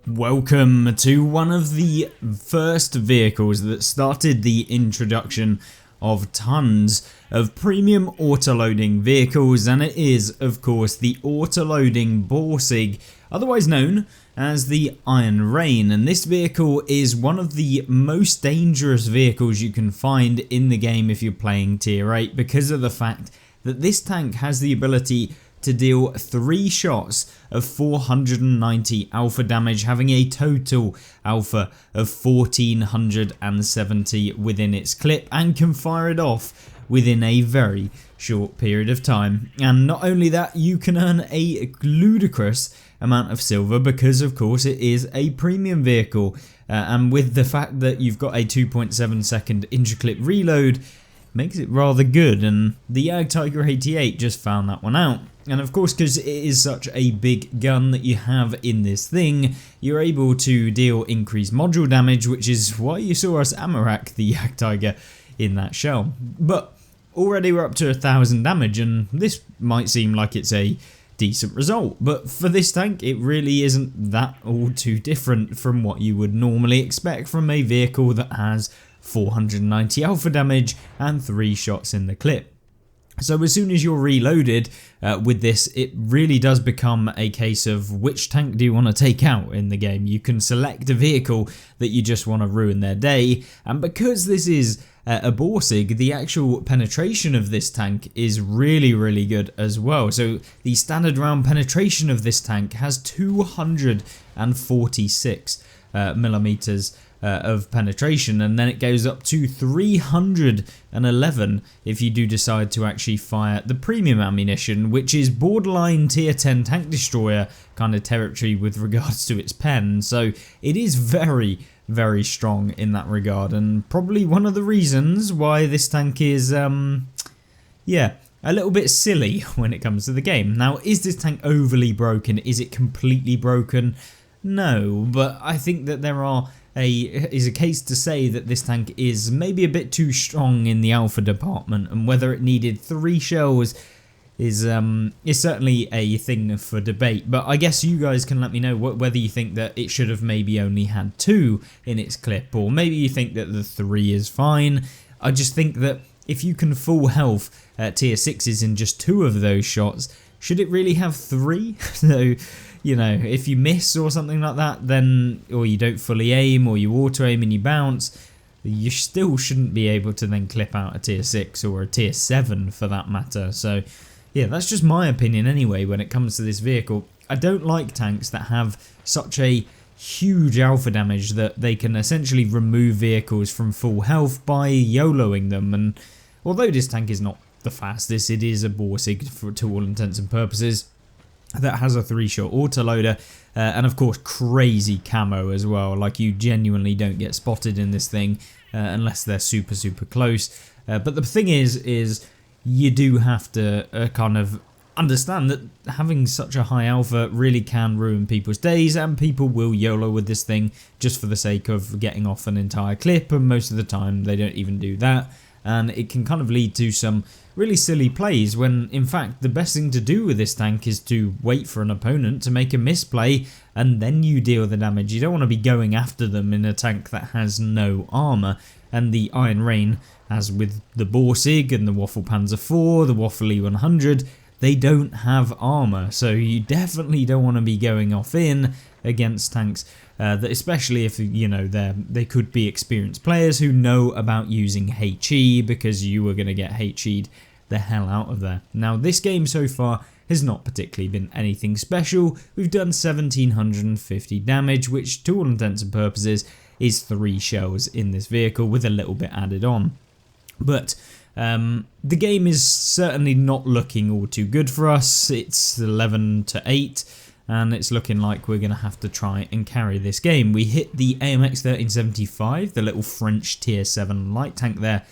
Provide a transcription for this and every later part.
Welcome to one of the first vehicles that started the introduction of tons of premium autoloading vehicles, and it is of course the autoloading Borsig, otherwise known as the Iron Rain. And this vehicle is one of the most dangerous vehicles you can find in the game if you're playing tier 8, because of the fact that this tank has the ability to deal 3 shots of 490 alpha damage, having a total alpha of 1470 within its clip, and can fire it off within a very short period of time. And not only that, you can earn a ludicrous amount of silver because of course it is a premium vehicle, and with the fact that you've got a 2.7 second intra-clip reload, makes it rather good. And the Tiger 88 just found that one out. And of course, because it is such a big gun that you have in this thing, you're able to deal increased module damage, which is why you saw us Amarak the Tiger in that shell. But already we're up to 1000 damage, and this might seem like it's a decent result, but for this tank it really isn't that all too different from what you would normally expect from a vehicle that has 490 alpha damage and 3 shots in the clip. So as soon as you're reloaded with this, it really does become a case of which tank do you want to take out in the game. You can select a vehicle that you just want to ruin their day, and because this is a Borsig, the actual penetration of this tank is really good as well. So the standard round penetration of this tank has 246 millimeters of penetration, and then it goes up to 311 if you do decide to actually fire the premium ammunition, which is borderline tier 10 tank destroyer kind of territory with regards to its pen. So it is very strong in that regard, and probably one of the reasons why this tank is a little bit silly when it comes to the game. Now, is this tank overly broken? Is it completely broken? No, but I think that there is a case to say that this tank is maybe a bit too strong in the alpha department, and whether it needed 3 shells is certainly a thing for debate. But I guess you guys can let me know whether you think that it should have maybe only had 2 in its clip, or maybe you think that the 3 is fine. I just think that if you can full health tier 6s in just 2 of those shots, should it really have 3? So, you know, if you miss or something like that, then, or you don't fully aim, or you auto aim and you bounce, you still shouldn't be able to then clip out a tier 6 or a tier 7 for that matter. So yeah, that's just my opinion anyway when it comes to this vehicle. I don't like tanks that have such a huge alpha damage that they can essentially remove vehicles from full health by YOLOing them. And although this tank is not the fastest, it is a Borsig to all intents and purposes that has a 3-shot autoloader, and of course crazy camo as well. Like, you genuinely don't get spotted in this thing unless they're super close. But the thing is you do have to kind of understand that having such a high alpha really can ruin people's days, and people will YOLO with this thing just for the sake of getting off an entire clip, and most of the time they don't even do that. And it can kind of lead to some really silly plays, when in fact the best thing to do with this tank is to wait for an opponent to make a misplay and then you deal the damage. You don't want to be going after them in a tank that has no armor. And the Iron Rain, as with the Borsig and the Waffle Panzer IV, the Waffle E100, they don't have armor, so you definitely don't want to be going off in against tanks that, especially if, you know, they could be experienced players who know about using HE, because you are going to get HE'd the hell out of there. Now, this game so far has not particularly been anything special. We've done 1750 damage, which to all intents and purposes is 3 shells in this vehicle with a little bit added on. But the game is certainly not looking all too good for us. It's 11-8. And it's looking like we're going to have to try and carry this game. We hit the AMX 1375, the little French tier 7 light tank there,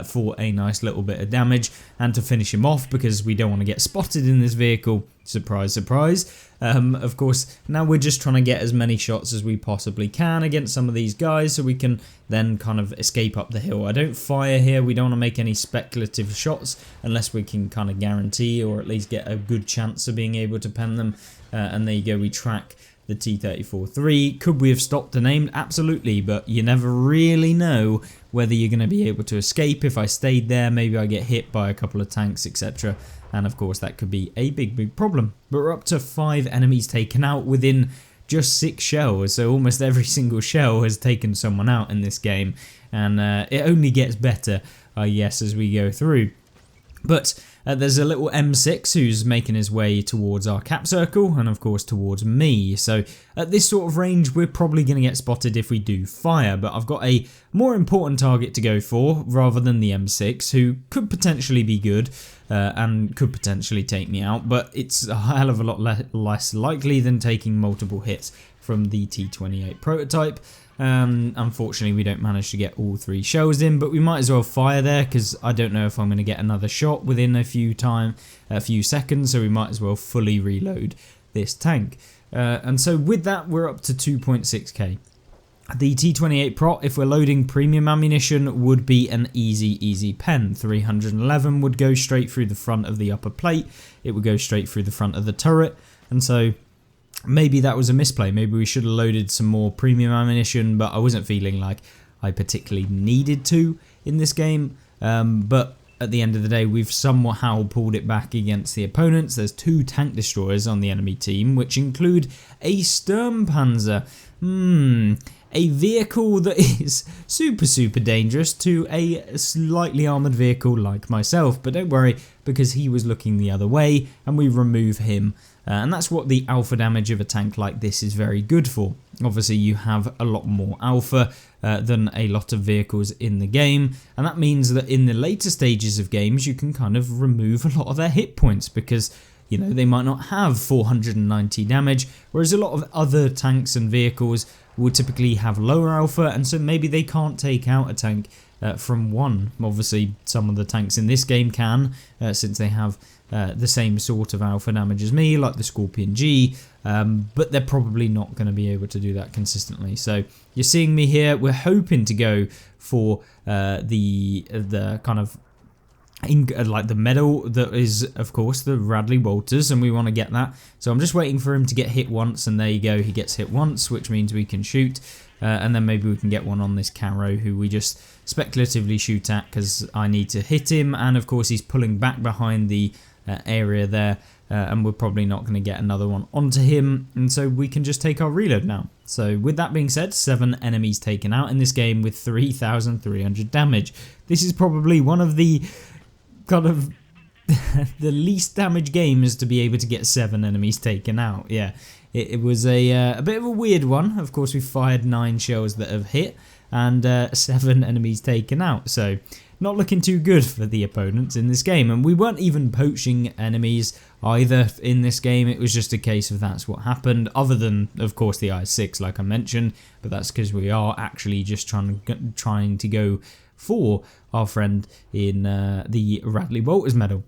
for a nice little bit of damage, and to finish him off, because we don't want to get spotted in this vehicle. Surprise, surprise. Of course, now we're just trying to get as many shots as we possibly can against some of these guys, so we can then kind of escape up the hill. I don't fire here. We don't want to make any speculative shots unless we can kind of guarantee, or at least get a good chance of being able to pen them. And there you go, we track the T-34-3. Could we have stopped and aimed? Absolutely, but you never really know whether you're going to be able to escape. If I stayed there, maybe I get hit by a couple of tanks, etc. And of course that could be a big problem. But we're up to 5 enemies taken out within just 6 shells, so almost every single shell has taken someone out in this game, and it only gets better, I guess, as we go through. But there's a little M6 who's making his way towards our cap circle and of course towards me. So at this sort of range we're probably going to get spotted if we do fire, but I've got a more important target to go for rather than the M6, who could potentially be good and could potentially take me out, but it's a hell of a lot less likely than taking multiple hits from the T-28 prototype. Unfortunately we don't manage to get all 3 shells in, but we might as well fire there because I don't know if I'm going to get another shot within a few seconds, so we might as well fully reload this tank. And so with that we're up to 2.6k. The T-28 Prot, if we're loading premium ammunition, would be an easy pen. 311 would go straight through the front of the upper plate, it would go straight through the front of the turret, and so maybe that was a misplay. Maybe we should have loaded some more premium ammunition, but I wasn't feeling like I particularly needed to in this game. But at the end of the day, we've somehow pulled it back against the opponents. There's 2 tank destroyers on the enemy team, which include a Sturmpanzer. A vehicle that is super dangerous to a slightly armoured vehicle like myself. But don't worry, because he was looking the other way and we remove him. And that's what the alpha damage of a tank like this is very good for. Obviously you have a lot more alpha than a lot of vehicles in the game, and that means that in the later stages of games you can kind of remove a lot of their hit points, because you know they might not have 490 damage, whereas a lot of other tanks and vehicles will typically have lower alpha, and so maybe they can't take out a tank from 1. Obviously some of the tanks in this game can, since they have the same sort of alpha damage as me, like the Scorpion G, but they're probably not going to be able to do that consistently. So you're seeing me here, we're hoping to go for the kind of like the medal that is of course the Radley Walters, and we want to get that. So I'm just waiting for him to get hit once, and there you go, he gets hit once, which means we can shoot. And then maybe we can get one on this Caro, who we just speculatively shoot at because I need to hit him, and of course he's pulling back behind the area there, and we're probably not going to get another one onto him, and so we can just take our reload now. So with that being said, 7 enemies taken out in this game with 3,300 damage. This is probably one of the kind of the least damaged games to be able to get 7 enemies taken out. Yeah, it was a bit of a weird one. Of course we fired 9 shells that have hit and 7 enemies taken out, so not looking too good for the opponents in this game. And we weren't even poaching enemies either in this game, it was just a case of that's what happened, other than of course the I-6 like I mentioned, but that's because we are actually just trying to go for our friend in the Radley Walters medal.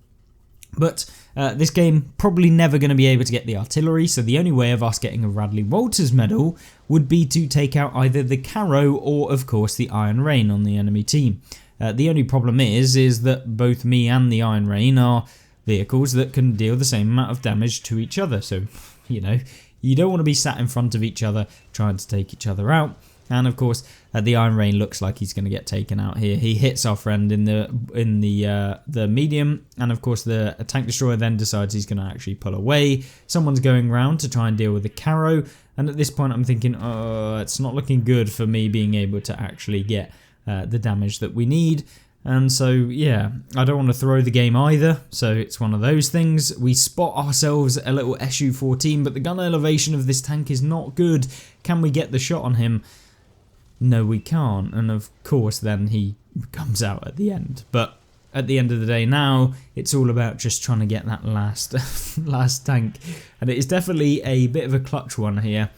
But this game probably never going to be able to get the artillery, so the only way of us getting a Radley Walters medal would be to take out either the Caro or of course the Iron Rain on the enemy team. The only problem is that both me and the Iron Rain are vehicles that can deal the same amount of damage to each other, so you know, you don't want to be sat in front of each other trying to take each other out. And of course the Iron Rain looks like he's going to get taken out here. He hits our friend in the medium, and of course the tank destroyer then decides he's going to actually pull away. Someone's going around to try and deal with the Caro, and at this point I'm thinking, oh, it's not looking good for me being able to actually get the damage that we need. And so yeah, I don't want to throw the game either, so it's one of those things. We spot ourselves a little Su-14, but the gun elevation of this tank is not good. Can we get the shot on him? No, we can't, and of course then he comes out at the end. But at the end of the day now, it's all about just trying to get that last tank, and it is definitely a bit of a clutch one here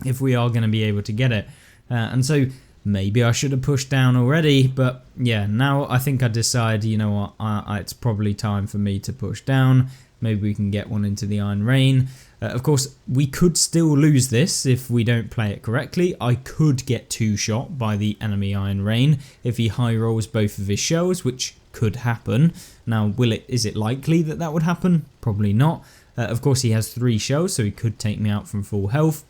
if we are going to be able to get it. And so maybe I should have pushed down already, but yeah, now I think I decide, you know what, it's probably time for me to push down. Maybe we can get one into the Iron Rain. Of course, we could still lose this if we don't play it correctly. I could get 2 shot by the enemy Iron Rain if he high rolls both of his shells, which could happen. Now, is it likely that would happen? Probably not. Of course, he has 3 shells, so he could take me out from full health.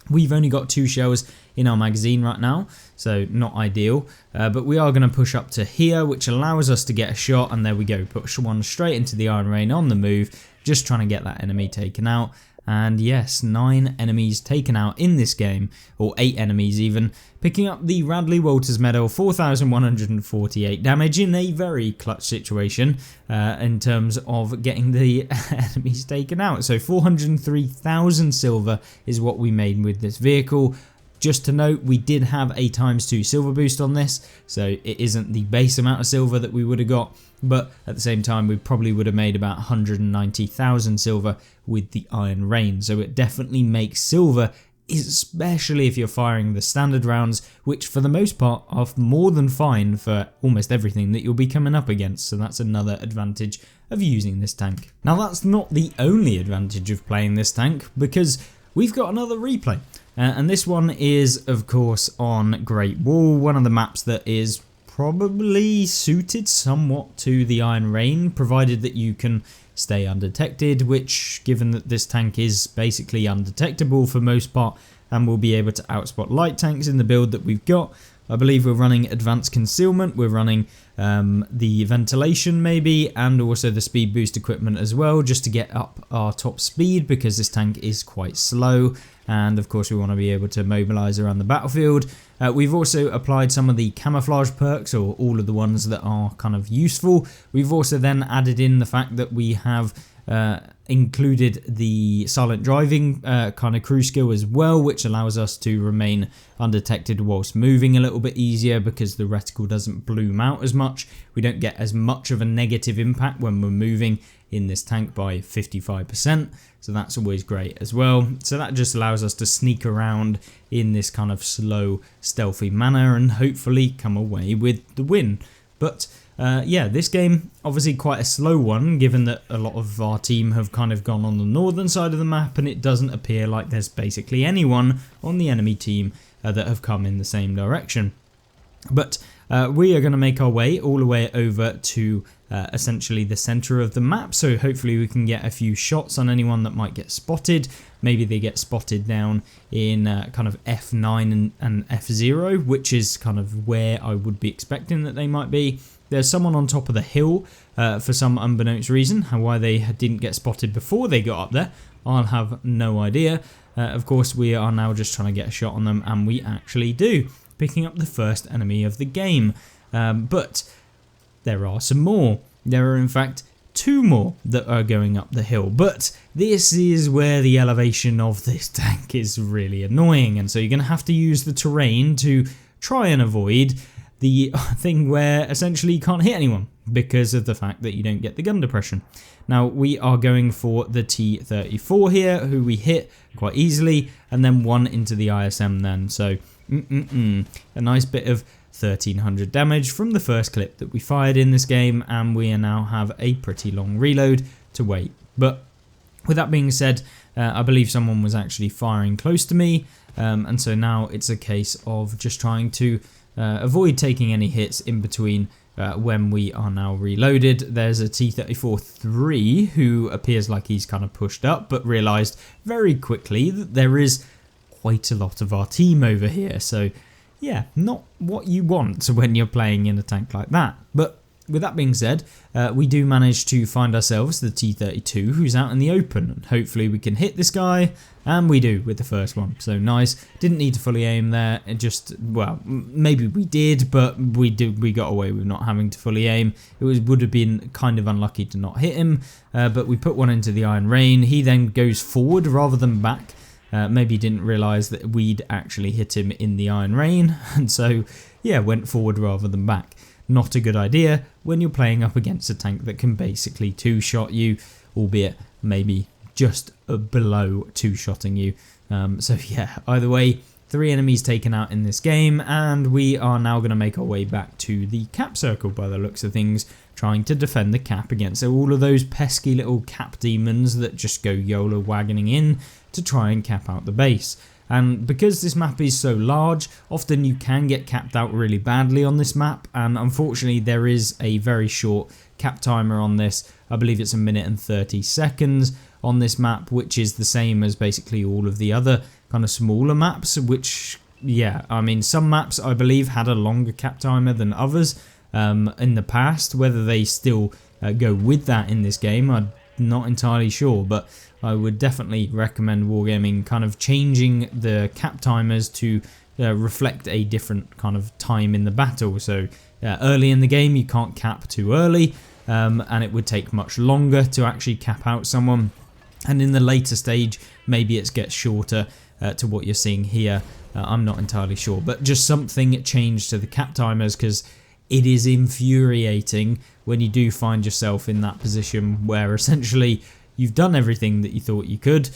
We've only got 2 shells in our magazine right now, so not ideal, but we are going to push up to here, which allows us to get a shot, and there we go, push one straight into the Iron Rain on the move, just trying to get that enemy taken out. And yes, 9 enemies taken out in this game, or 8 enemies even, picking up the Radley Walters medal, 4,148 damage in a very clutch situation in terms of getting the enemies taken out. So 403,000 silver is what we made with this vehicle. Just to note, we did have a ×2 silver boost on this, so it isn't the base amount of silver that we would have got, but at the same time we probably would have made about 190,000 silver with the Iron Rain, so it definitely makes silver, especially if you're firing the standard rounds, which for the most part are more than fine for almost everything that you'll be coming up against, so that's another advantage of using this tank. Now that's not the only advantage of playing this tank, because we've got another replay. And this one is, of course, on Great Wall, one of the maps that is probably suited somewhat to the Iron Rain, provided that you can stay undetected, which, given that this tank is basically undetectable for most part, and will be able to outspot light tanks in the build that we've got. I believe we're running advanced concealment, we're running the ventilation maybe, and also the speed boost equipment as well, just to get up our top speed, because this tank is quite slow, and of course we want to be able to mobilize around the battlefield. We've also applied some of the camouflage perks, or all of the ones that are kind of useful. We've also then added in the fact that we have included the silent driving kind of crew skill as well, which allows us to remain undetected whilst moving a little bit easier, because the reticle doesn't bloom out as much. We don't get as much of a negative impact when we're moving in this tank by 55%, so that's always great as well. So that just allows us to sneak around in this kind of slow, stealthy manner and hopefully come away with the win. But yeah, this game obviously quite a slow one, given that a lot of our team have kind of gone on the northern side of the map, and it doesn't appear like there's basically anyone on the enemy team that have come in the same direction. But we are going to make our way all the way over to essentially the center of the map, so hopefully we can get a few shots on anyone that might get spotted. Maybe they get spotted down in kind of F9 and F0, which is kind of where I would be expecting that they might be. There's someone on top of the hill for some unbeknownst reason. Why they didn't get spotted before they got up there, I'll have no idea. Of course, we are now just trying to get a shot on them, and we actually do, picking up the first enemy of the game. But there are some more. There are in fact 2 more that are going up the hill, but this is where the elevation of this tank is really annoying, and so you're going to have to use the terrain to try and avoid the thing where essentially you can't hit anyone because of the fact that you don't get the gun depression. Now we are going for the T-34 here, who we hit quite easily, and then 1 into the ISM then, so a nice bit of 1300 damage from the first clip that we fired in this game, and we now have a pretty long reload to wait. But with that being said, I believe someone was actually firing close to me, and so now it's a case of just trying to avoid taking any hits in between when we are now reloaded. There's a T-34-3 who appears like he's kind of pushed up, but realised very quickly that there is quite a lot of our team over here, so yeah, not what you want when you're playing in a tank like that. But with that being said, we do manage to find ourselves the T-32 who's out in the open, and hopefully we can hit this guy, and we do with the first one, so nice. Didn't need to fully aim there, it just, well, maybe we did, but we got away with not having to fully aim. It would have been kind of unlucky to not hit him, but we put one into the Iron Rain. He then goes forward rather than back. Maybe didn't realise that we'd actually hit him in the Iron Rain, and so yeah, went forward rather than back. Not a good idea when you're playing up against a tank that can basically 2-shot you, albeit maybe just below 2-shotting you. So yeah, either way, 3 enemies taken out in this game, and we are now going to make our way back to the cap circle by the looks of things, trying to defend the cap against all of those pesky little cap demons that just go YOLO wagoning in to try and cap out the base. And because this map is so large, often you can get capped out really badly on this map, and unfortunately there is a very short cap timer on this. I believe it's 1 minute and 30 seconds on this map, which is the same as basically all of the other kind of smaller maps, which, yeah, I mean, some maps I believe had a longer cap timer than others in the past. Whether they still go with that in this game, I'm not entirely sure, but I would definitely recommend Wargaming kind of changing the cap timers to reflect a different kind of time in the battle. So early in the game you can't cap too early, and it would take much longer to actually cap out someone, and in the later stage maybe it gets shorter to what you're seeing here. I'm not entirely sure, but just something changed to the cap timers, because it is infuriating when you do find yourself in that position where essentially you've done everything that you thought you could,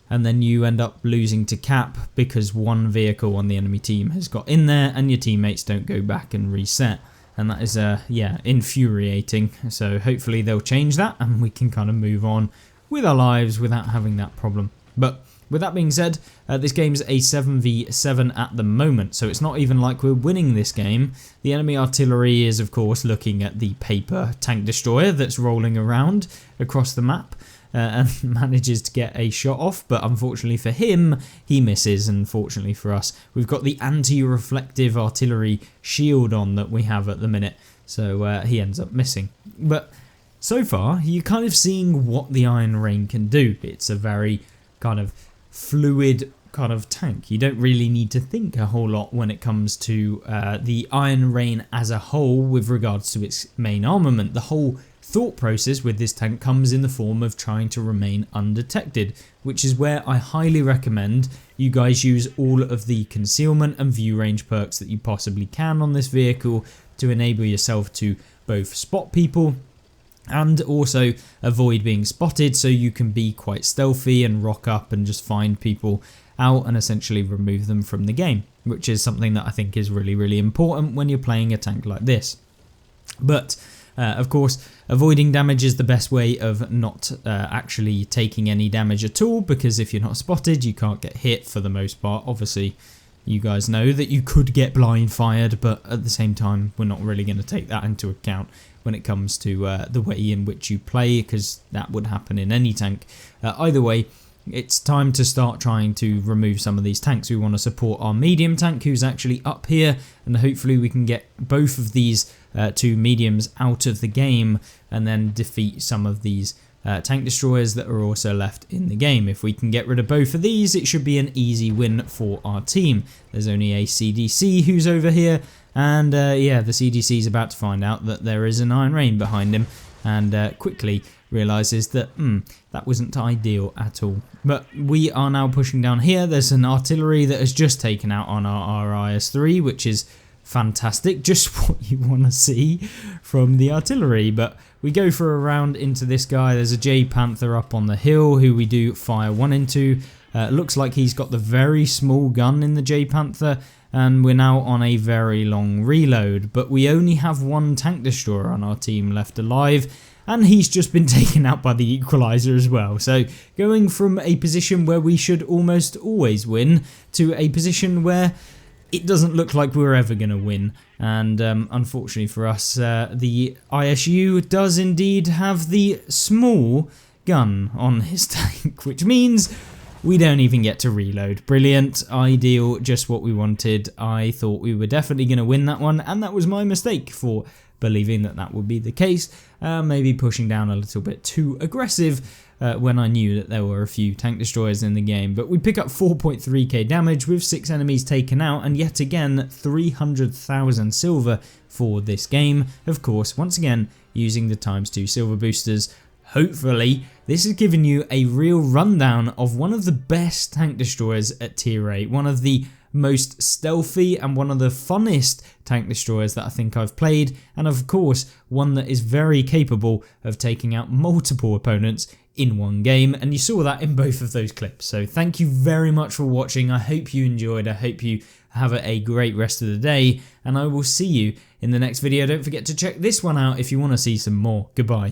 and then you end up losing to cap because one vehicle on the enemy team has got in there and your teammates don't go back and reset. And that is, yeah, infuriating. So hopefully they'll change that and we can kind of move on with our lives without having that problem. But with that being said, this game's a 7v7 at the moment, so it's not even like we're winning this game. The enemy artillery is, of course, looking at the paper tank destroyer that's rolling around across the map and manages to get a shot off, but unfortunately for him, he misses, and fortunately for us, we've got the anti-reflective artillery shield on that we have at the minute, so he ends up missing. But so far, you're kind of seeing what the Iron Rain can do. It's a very kind of fluid kind of tank. You don't really need to think a whole lot when it comes to the Iron Rain as a whole with regards to its main armament. The whole thought process with this tank comes in the form of trying to remain undetected, which is where I highly recommend you guys use all of the concealment and view range perks that you possibly can on this vehicle to enable yourself to both spot people and also avoid being spotted, so you can be quite stealthy and rock up and just find people out and essentially remove them from the game, which is something that I think is really, really important when you're playing a tank like this. But of course, avoiding damage is the best way of not actually taking any damage at all, because if you're not spotted, you can't get hit for the most part. Obviously, you guys know that you could get blind fired, but at the same time, we're not really going to take that into account when it comes to the way in which you play, because that would happen in any tank. Either way, it's time to start trying to remove some of these tanks. We want to support our medium tank, who's actually up here, and hopefully we can get both of these two mediums out of the game and then defeat some of these tank destroyers that are also left in the game. If we can get rid of both of these, it should be an easy win for our team. There's only a CDC who's over here, and yeah, the CDC is about to find out that there is an Iron Rain behind him, and quickly realizes that that wasn't ideal at all. But we are now pushing down here. There's an artillery that has just taken out on our RIS-3, which is fantastic, just what you want to see from the artillery. But we go for a round into this guy. There's a J Panther up on the hill who we do fire one into. Looks like he's got the very small gun in the J Panther, and we're now on a very long reload, but we only have one tank destroyer on our team left alive, and he's just been taken out by the equalizer as well. So going from a position where we should almost always win to a position where it doesn't look like we're ever going to win. And unfortunately for us, the ISU does indeed have the small gun on his tank, which means we don't even get to reload. Brilliant, ideal, just what we wanted. I thought we were definitely going to win that one, and that was my mistake for believing that that would be the case. Maybe pushing down a little bit too aggressive when I knew that there were a few tank destroyers in the game. But we pick up 4.3k damage with 6 enemies taken out, and yet again 300,000 silver for this game. Of course, once again using the ×2 silver boosters. Hopefully this has given you a real rundown of one of the best tank destroyers at tier 8, one of the most stealthy and one of the funnest tank destroyers that I think I've played, and of course one that is very capable of taking out multiple opponents in one game, and you saw that in both of those clips. So thank you very much for watching. I hope you enjoyed. I hope you have a great rest of the day, and I will see you in the next video. Don't forget to check this one out if you want to see some more. Goodbye.